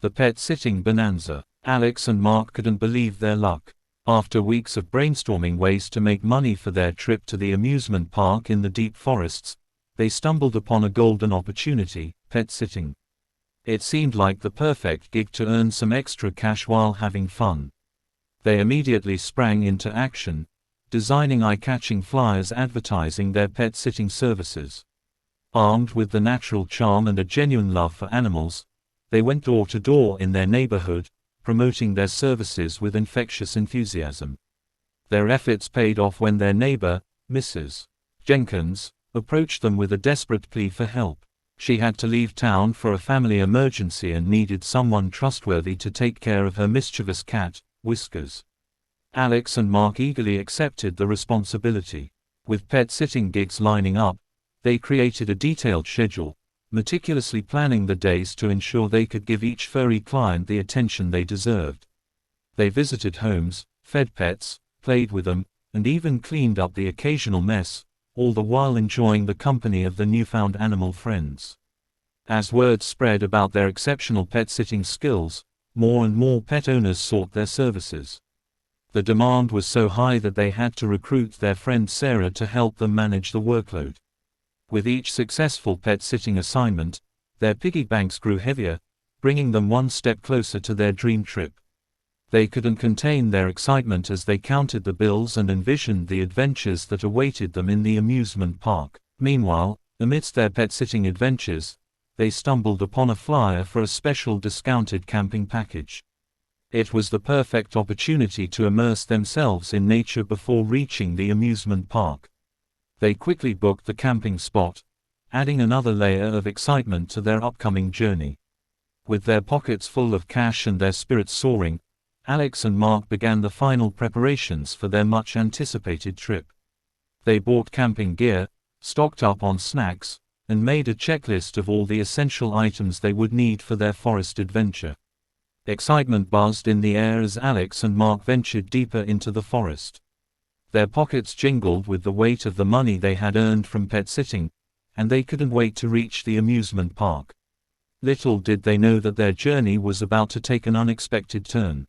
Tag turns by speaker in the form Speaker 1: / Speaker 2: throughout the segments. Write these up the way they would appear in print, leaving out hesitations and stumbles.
Speaker 1: The Pet Sitting Bonanza. Alex and Mark couldn't believe their luck. After weeks of brainstorming ways to make money for their trip to the amusement park in the deep forests, they stumbled upon a golden opportunity: pet sitting. It seemed like the perfect gig to earn some extra cash while having fun. They immediately sprang into action, designing eye-catching flyers advertising their pet sitting services. Armed with the natural charm and a genuine love for animals, they went door to door in their neighborhood, promoting their services with infectious enthusiasm. Their efforts paid off when their neighbor, Mrs. Jenkins, approached them with a desperate plea for help. She had to leave town for a family emergency and needed someone trustworthy to take care of her mischievous cat, Whiskers. Alex and Mark eagerly accepted the responsibility. With pet sitting gigs lining up, they created a detailed schedule, meticulously planning the days to ensure they could give each furry client the attention they deserved. They visited homes, fed pets, played with them, and even cleaned up the occasional mess, all the while enjoying the company of the newfound animal friends. As word spread about their exceptional pet sitting skills, more and more pet owners sought their services. The demand was so high that they had to recruit their friend Sarah to help them manage the workload. With each successful pet sitting assignment, their piggy banks grew heavier, bringing them one step closer to their dream trip. They couldn't contain their excitement as they counted the bills and envisioned the adventures that awaited them in the amusement park. Meanwhile, amidst their pet sitting adventures, they stumbled upon a flyer for a special discounted camping package. It was the perfect opportunity to immerse themselves in nature before reaching the amusement park. They quickly booked the camping spot, adding another layer of excitement to their upcoming journey. With their pockets full of cash and their spirits soaring, Alex and Mark began the final preparations for their much-anticipated trip. They bought camping gear, stocked up on snacks, and made a checklist of all the essential items they would need for their forest adventure. Excitement buzzed in the air as Alex and Mark ventured deeper into the forest. Their pockets jingled with the weight of the money they had earned from pet sitting, and they couldn't wait to reach the amusement park. Little did they know that their journey was about to take an unexpected turn.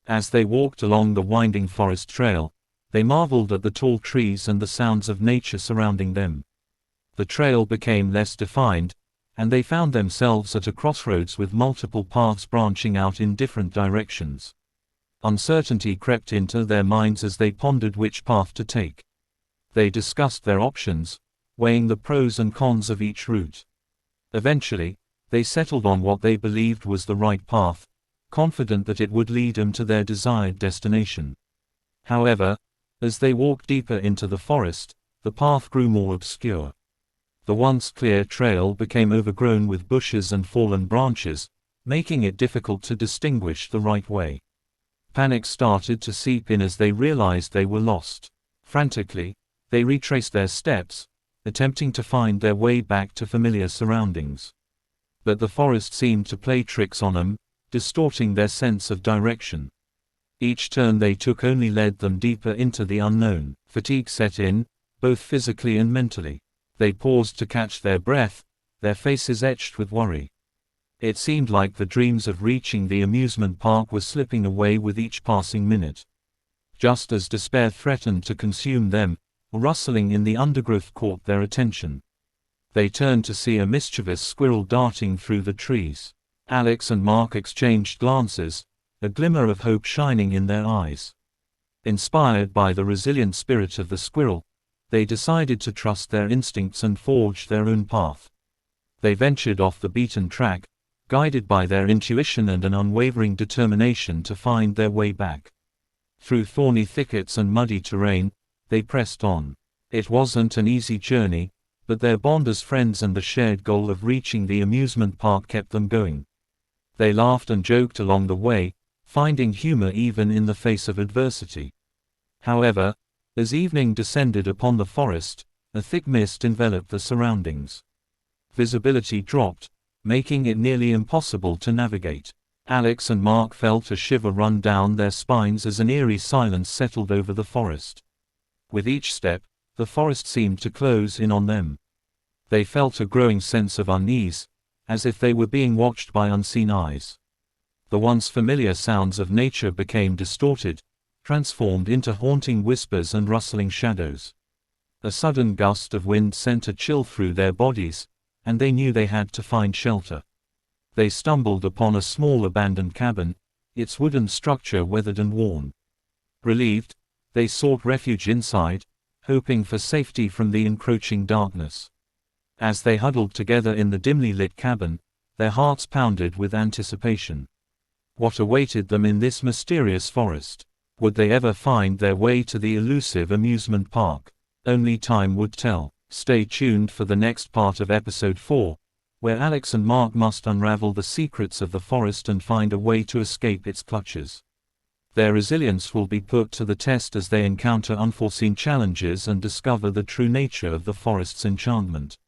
Speaker 1: As they walked along the winding forest trail, they marveled at the tall trees and the sounds of nature surrounding them. The trail became less defined, and they found themselves at a crossroads with multiple paths branching out in different directions. Uncertainty crept into their minds as they pondered which path to take. They discussed their options, weighing the pros and cons of each route. Eventually, they settled on what they believed was the right path, confident that it would lead them to their desired destination. However, as they walked deeper into the forest, the path grew more obscure. The once clear trail became overgrown with bushes and fallen branches, making it difficult to distinguish the right way. Panic started to seep in as they realized they were lost. Frantically, they retraced their steps, attempting to find their way back to familiar surroundings. But the forest seemed to play tricks on them, distorting their sense of direction. Each turn they took only led them deeper into the unknown. Fatigue set in, both physically and mentally. They paused to catch their breath, their faces etched with worry. It seemed like the dreams of reaching the amusement park were slipping away with each passing minute. Just as despair threatened to consume them, a rustling in the undergrowth caught their attention. They turned to see a mischievous squirrel darting through the trees. Alex and Mark exchanged glances, a glimmer of hope shining in their eyes. Inspired by the resilient spirit of the squirrel, they decided to trust their instincts and forge their own path. They ventured off the beaten track, guided by their intuition and an unwavering determination to find their way back. Through thorny thickets and muddy terrain, they pressed on. It wasn't an easy journey, but their bond as friends and the shared goal of reaching the amusement park kept them going. They laughed and joked along the way, finding humor even in the face of adversity. However, as evening descended upon the forest, a thick mist enveloped the surroundings. Visibility dropped, making it nearly impossible to navigate. Alex and Mark felt a shiver run down their spines as an eerie silence settled over the forest. With each step, the forest seemed to close in on them. They felt a growing sense of unease, as if they were being watched by unseen eyes. The once familiar sounds of nature became distorted, transformed into haunting whispers and rustling shadows. A sudden gust of wind sent a chill through their bodies, and they knew they had to find shelter. They stumbled upon a small abandoned cabin, its wooden structure weathered and worn. Relieved, they sought refuge inside, hoping for safety from the encroaching darkness. As they huddled together in the dimly lit cabin, their hearts pounded with anticipation. What awaited them in this mysterious forest? Would they ever find their way to the elusive amusement park? Only time would tell. Stay tuned for the next part of episode 4, where Alex and Mark must unravel the secrets of the forest and find a way to escape its clutches. Their resilience will be put to the test as they encounter unforeseen challenges and discover the true nature of the forest's enchantment.